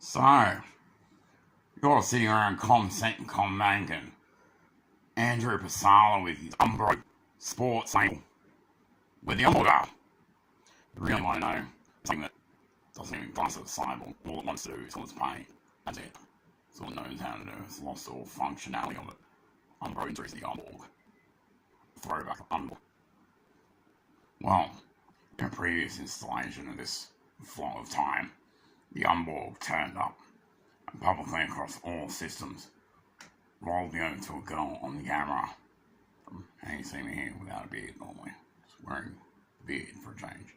So, you're sitting around com-banking. Andrew Pasala with his Umbro sports label with the umborg. You really want to know something that doesn't even glass at the sideboard. All it wants to do is all its paint. That's it. That's all it knows how to do. It's lost all functionality of it. Umbro introduced the umborg. Throwback of umborg. Well, in a previous installation of this flow of time, the umborg turned up and publicly across all systems rolled me over to a girl on the camera. And you see me here without a beard normally. Just wearing a beard for a change.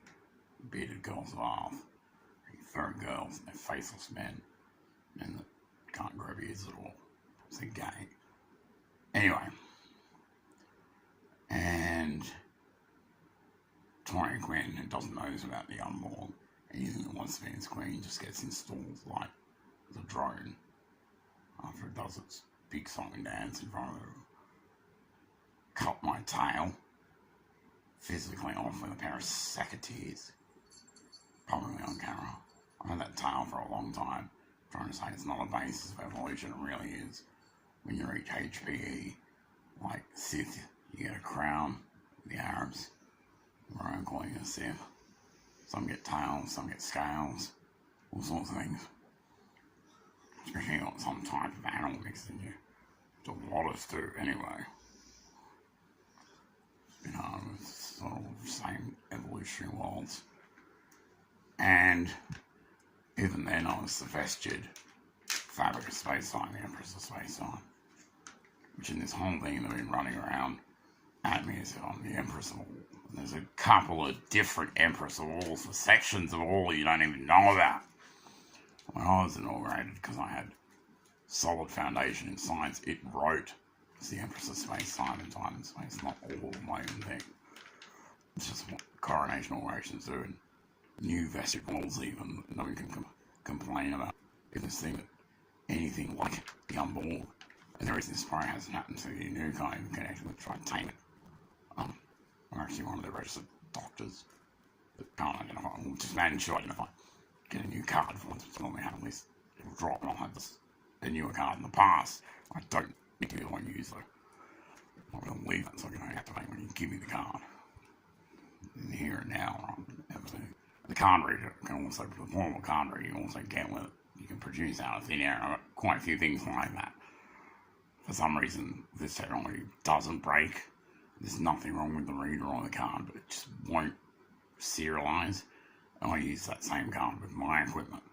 Bearded girls are off. Furry girls and they're faceless men. Men that can't grow beards at all. It's a gay. Anyway. And Tori Quinn, who doesn't know about the umborg, anything that wants to be in screen just gets installed like the drone after it does its big song and dance in front of her. Cut my tail physically off with a pair of secateurs, probably on camera. I've had that tail for a long time, trying to say it's not a basis of evolution. It really is. When you reach HPE, like Sith, you get a crown. The Arabs, where I'm calling it a Sith. Some get tails, some get scales, all sorts of things. Especially got some type of animal mixed in you. Which a lot of us do anyway. It's sort of the same evolutionary worlds. And even then I was the vested fabric of space-time, the Empress of Space-Time. Which in this whole thing they've been running around at me as if I'm the Empress of all. And there's a couple of different Empress of alls for sections of all you don't even know about. When I was inaugurated, because I had solid foundation in science, it wrote as the Empress of Space, Time and Time and Space, not all of my own thing. It's just what coronation inaugurations do, and new vested walls even, no one can complain about this thing that anything like the umborg, and the reason this probably hasn't happened to the new guy who connected with titanium. I'm actually one of the registered doctors that can't identify, or just managed to identify. Get a new card for once, which normally have at least it'll drop, and I'll have a newer card in the past. I don't think I won't use though. I'm going to leave that so I can only activate when you give me the card. In the here and now, the card reader can also, the formal card reader, you can also get with it. You can produce out of thin air. I've got quite a few things like that. For some reason, this technology doesn't break. There's nothing wrong with the reader or the card, but it just won't serialize. And I use that same card with my equipment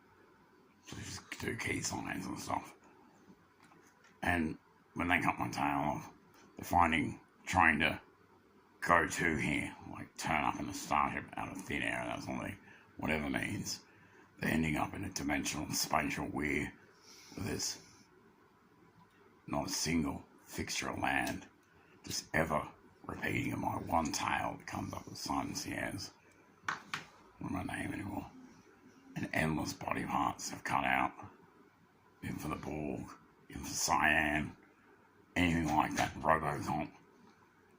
to just do key signs and stuff. And when they cut my tail off, they're finding trying to go to here, like turn up in a starship out of thin air, that's only whatever means. They're ending up in a dimensional spatial weir where there's not a single fixture of land, just ever repeating in my one tail that comes up with Simon Sierras. What am I name anymore? And endless body parts have cut out. Even for the Borg, even for Cyan, anything like that, Robocop,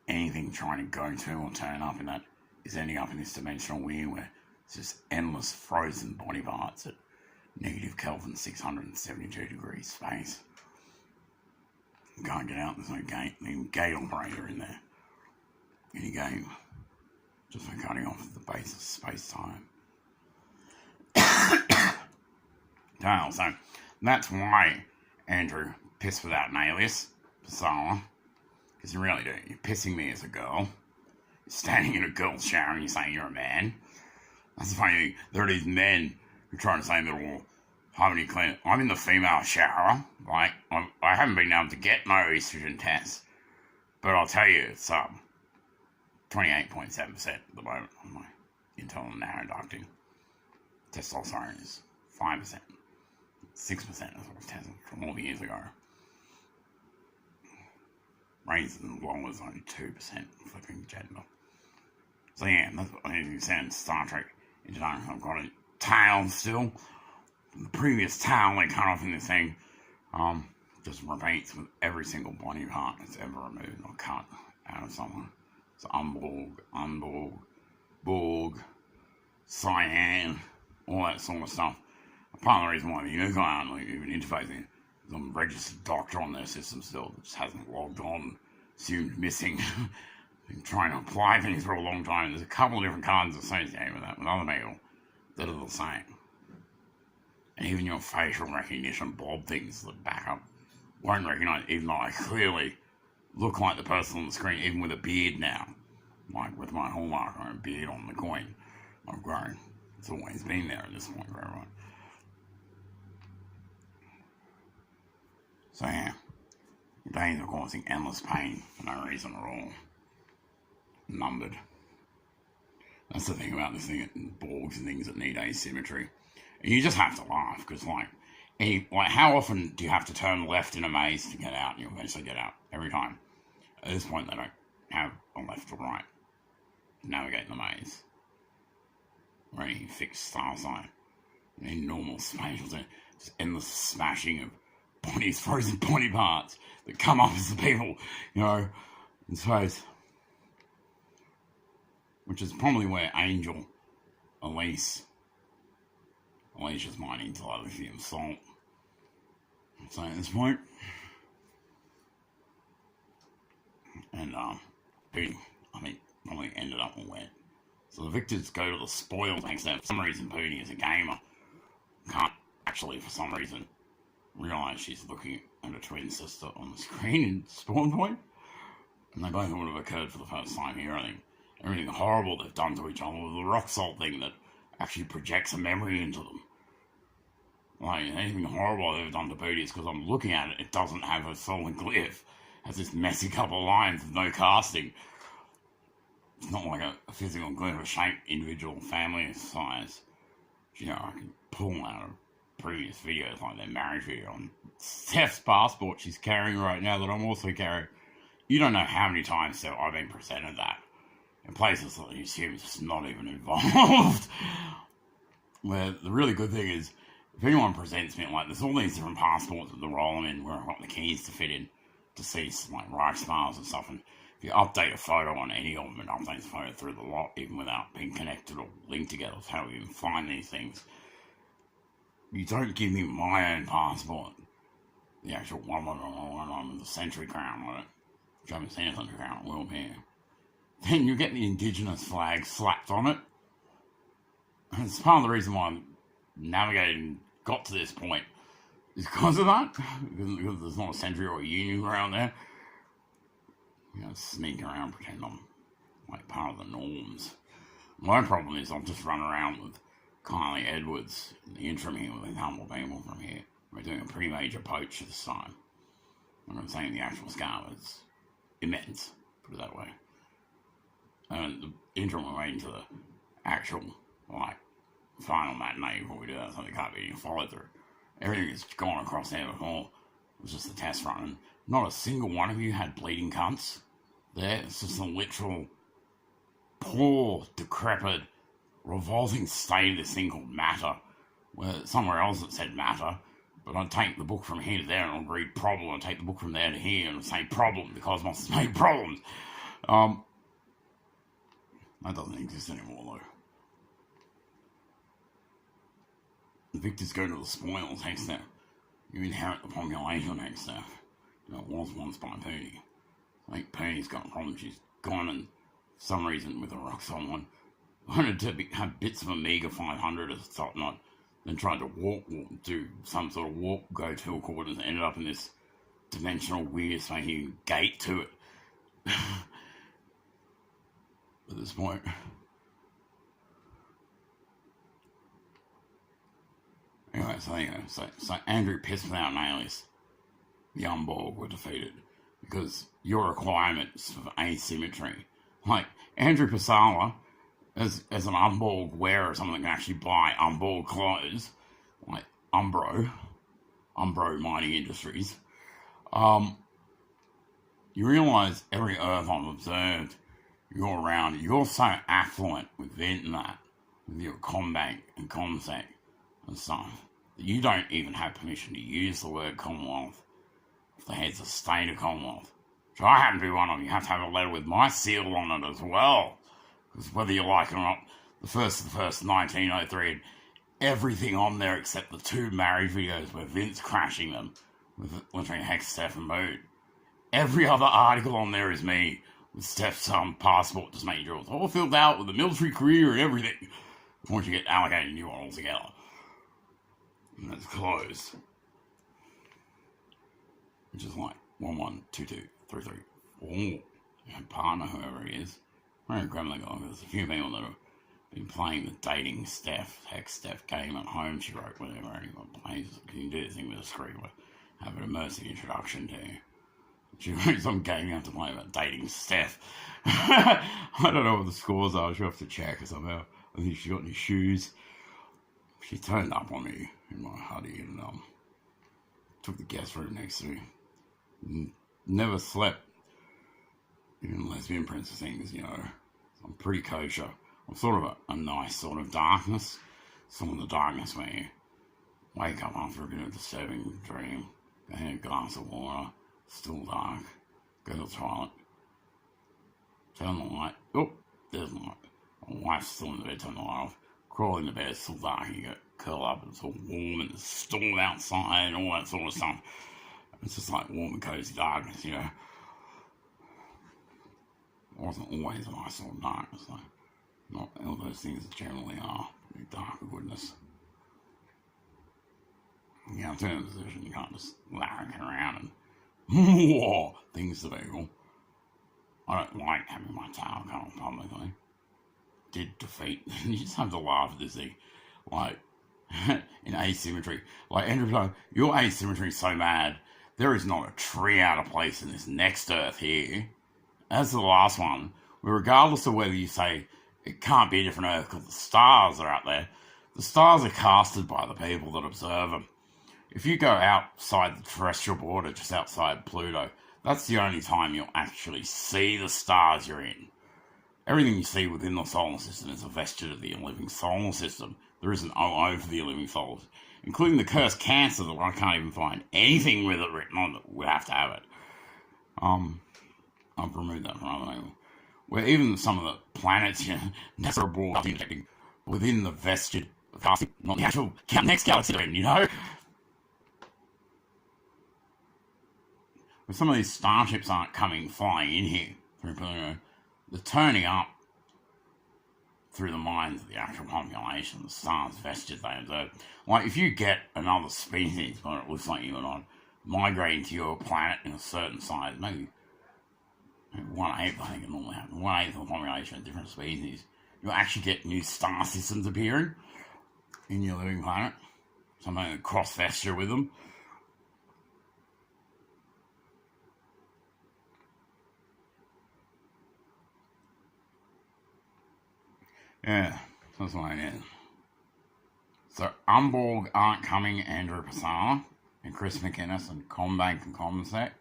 anything trying to go to or turn up in that is ending up in this dimensional weir where it's just endless frozen body parts at negative Kelvin 672 degrees space. You can't get out, there's no gate, even gate operator in there. Any game. Just for cutting off the base of space-time. So, that's why Andrew pissed without an alias, Pasala. Because you really do. You're pissing me as a girl. You're standing in a girl's shower and you're saying you're a man. That's the funny thing. There are these men who try to say they're all harmony clean. I'm in the female shower. Like, I haven't been able to get no estrogen test. But I'll tell you, it's 28.7% at the moment on my internal narrow ducting. Testosterone is 5%. 6% is what I was tested from all the years ago. Raised as low as only 2% flipping gender. So yeah, that's what I need to say in Star Trek introduction. I've got a tail still. The previous tail they cut off in this thing just repeats with every single body part that's ever removed or cut out of someone. So umborg, borg, cyan, all that sort of stuff. part of the reason why the UK aren't even interfacing. I'm a registered doctor on their system still, that just hasn't logged on, assumed missing. Been trying to apply things for a long time. There's a couple of different cards associated with that, with other people that are the same. And even your facial recognition blob things that back up won't recognise, even though I clearly look like the person on the screen, even with a beard now. Like with my hallmark on a beard on the coin I've grown. It's always been there at this point for everyone. So yeah, days are causing endless pain for no reason at all. Numbered. That's the thing about this thing, borgs and things that need asymmetry. And you just have to laugh, because like how often do you have to turn left in a maze to get out, and you eventually get out every time? At this point, they don't have a left or right to navigate the maze. Or any fixed style sign. Any normal spatial thing. Just endless smashing of bodies, frozen body parts that come up as the people, in space. Which is probably where Alicia's mining into lithium salt. So at this point, and Pooty, I think, probably ended up all wet. So the victors go to the spoil tanks. Now, for some reason, Pooty, as a gamer, can't actually, for some reason, realise she's looking at a twin sister on the screen in spawn point. And they both would have occurred for the first time here, I think. Everything horrible they've done to each other with the rock salt thing that actually projects a memory into them. Like, anything horrible they've done to Pooty is because I'm looking at it, it doesn't have a solid glyph. It has this messy couple of lines with no casting. It's not like a physical glyph, a shape, individual family size. I can pull out of previous videos, like their marriage video on Steph's passport she's carrying right now that I'm also carrying. You don't know how many times, Steph, I've been presented that. In places that you assume it's not even involved. Where the really good thing is, if anyone presents me, like, there's all these different passports with the roll them in, where I've got the keys to fit in, to see, like, Reichsfiles and stuff, and if you update a photo on any of them, it updates the photo through the lot, even without being connected or linked together. That's how we even find these things. You don't give me my own passport, the actual one with the Century Crown on it, which I haven't seen a Century Crown, will here. Then you get the Indigenous flag slapped on it. And it's part of the reason why I'm navigating got to this point is because of that. Because there's not a Century or a Union around there. Sneak around, pretend I'm like part of the norms. My problem is I've just run around with Kylie Edwards in the interim here with a couple of people from here. We're doing a pretty major poach this time. I'm saying the actual scale is immense, put it that way. And the interim we're waiting to the actual, final matinee before we do that, so there can't be any follow-through. Everything has gone across there before. It was just the test run, and not a single one of you had bleeding cunts there. It's just a literal poor, decrepit, revolting state of this thing called matter, where somewhere else it said matter, but I'd take the book from here to there and I'd read problem, and take the book from there to here and say problem, the cosmos has made problems. That doesn't exist anymore, though. The victors go to the spoils hexstep. You inherit the population hexstep. It was once by Pooty. I think Pooty's got a problem. She's gone and, for some reason, with a rock someone, wanted to have bits of Amiga 500 as a top knot, then tried to do some sort of warp, go to coordinates, and ended up in this dimensional weird making gate to it. At this point. Anyway, so Andrew pissed without an alias. The Umborg were defeated because your requirements for asymmetry, like Andrew Pasala, as an Umborg wearer, or someone that can actually buy Umborg clothes, like Umbro Mining Industries, you realise every Earth I've observed, you're around, you're so affluent with Vent and that, with your Combank and Comsec and stuff, that you don't even have permission to use the word Commonwealth if the head's of state of Commonwealth. So I happen to be one of them. You have to have a letter with my seal on it as well. Because whether you like it or not, the 1st of the 1st, 1903, everything on there except the 2 marriage videos where Vince crashing them with literally Hex, Steph, and Mood. Every other article on there is me with Steph's passport just making sure it's all filled out with the military career and everything before you get allocated a new one altogether. And that's closed. Which is like 112233. And partner, whoever he is. I'm going to grab that guy. There's a few people that have been playing the dating Steph, Hex Steph game at home, she wrote, whenever anyone plays. You can do this thing with a screen where have an immersive introduction to you. She wrote some game you have to play about dating Steph. I don't know what the scores are. She'll have to check or something. I think she got any shoes. She turned up on me in my hoodie and took the guest room next to me. Never slept. Even lesbian princess things, you know. I'm pretty kosher. I'm sort of a nice sort of darkness. Some of the darkness where you wake up after a bit of a disturbing dream, go have a glass of water, still dark, go to the toilet, turn the light, oh, there's the light. My wife's still in the bed, turn the light off, crawl in the bed, it's still dark, you go curl up, it's all warm and there's storm outside and all that sort of stuff. It's just like warm and cozy darkness, you know. It wasn't always a nice sort of darkness, though. Not all those things generally are pretty dark for goodness. You can't turn in a position, you can't just larrikin around and more things to people. I don't like having my tail cut off publicly. Did defeat. You just have to laugh at this thing. Like, in asymmetry. Like, Andrew, your asymmetry is so bad, there is not a tree out of place in this next Earth here. As the last one, where regardless of whether you say it can't be a different Earth because the stars are out there, the stars are casted by the people that observe them. If you go outside the terrestrial border, just outside Pluto, that's the only time you'll actually see the stars you're in. Everything you see within the solar system is a vestige of the living solar system. There is an OO for the living solar system, including the cursed Cancer that I can't even find anything with it written on that would have to have it. I've removed that from other people. Where even some of the planets, you know, NASA brought detecting within the vestige of casting, not the actual next galaxy, you know? But some of these starships aren't flying in here through Pluto. They're turning up through the minds of the actual population, the stars, vestiges they observe. Like, if you get another species, but it looks like you and I, migrating to your planet in a certain size, maybe 1/8, I think it normally happens, 1/8 of the population of different species, you'll actually get new star systems appearing in your living planet. Something that cross vesture with them. Yeah, that's what it is. So, Umborg aren't coming, Andrew Pasala, and Chris McInnes, and Combank and Comsec.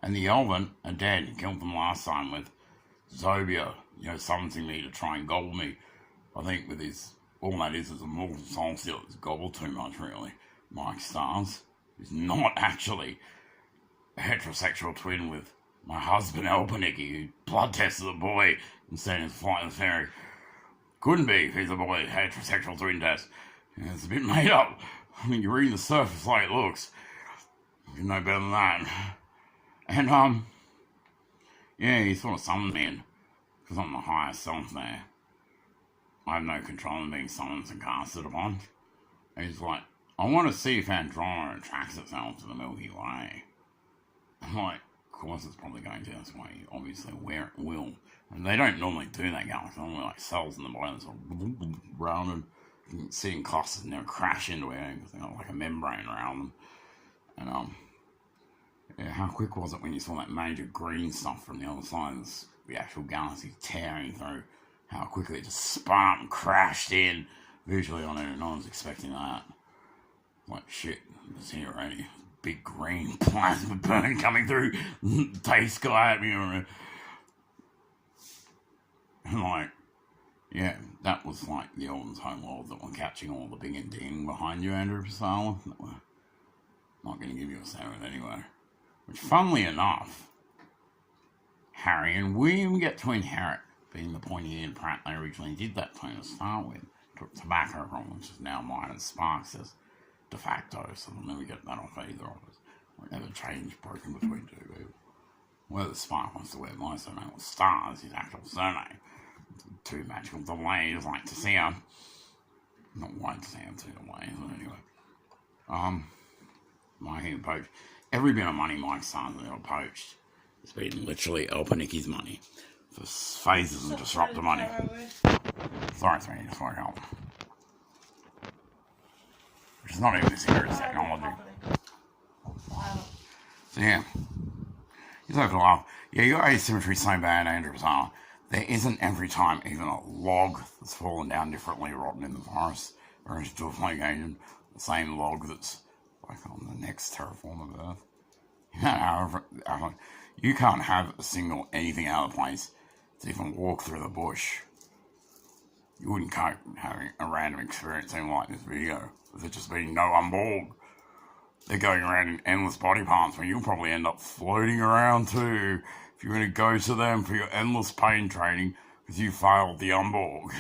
And the Elven are dead. He killed them last time with Zobia, you know, summoning me to try and gobble me. I think with his, all that is a mortal soul steal that's gobbled too much, really. Mike Stars is not actually a heterosexual twin with my husband, Elpenicky, who blood tested the boy instead of flying the ferry. Couldn't be if he's a boy, heterosexual twin test. Yeah, it's a bit made up. I mean, you're reading the surface like it looks. You know better than that. And, yeah, he sort of summoned me in, because I'm the highest self there. I have no control of being summoned and casted upon. And he's like, I want to see if Andromeda attracts itself to the Milky Way. I'm like, of course it's probably going to, that's why you obviously where it will. And they don't normally do that galaxy, they're normally like cells in the body that sort of round and you can see in clusters and they'll crash into it because they've got like a membrane around them. And, yeah, how quick was it when you saw that major green stuff from the other side of the actual galaxy tearing through? How quickly it just spun up and crashed in visually on it, and no one's expecting that. Like, shit, it's here already. Big green plasma burn coming through the day sky at me. And like, yeah, that was like the Elven's homeworld that were catching all the big and ding behind you, Andrew Pasala. That were not going to give you a sound anyway. Which, funnily enough, Harry and William get to inherit, being the pointy-eared Pratt they originally did that to start with, tobacco from, which is now mine, and Sparks is de facto, so they'll never get that off either of us. We'll never change broken between two people. Whether Spark wants to wear my surname or Stars, his actual surname. Two magical delays, like to see him. Not like to see him, two delays, but anyway. Mike poached. Every bit of money Mike Stars has ever poached has been literally Elpanicki's money. For phases and disruptor money. Sorry, sweetie, just woke up. Which is not even as serious technology. So yeah. He's like, well, yeah, your asymmetry is so bad, Andrew. There isn't every time even a log that's fallen down differently rotten in the forest or into a location, the same log that's like on the next terraform of Earth. You can't have a single anything out of place to even walk through the bush. You wouldn't cope having a random experience like this video with it just being no umborg. They're going around in endless body parts where you'll probably end up floating around too if you're going to go to them for your endless pain training because you failed the umborg.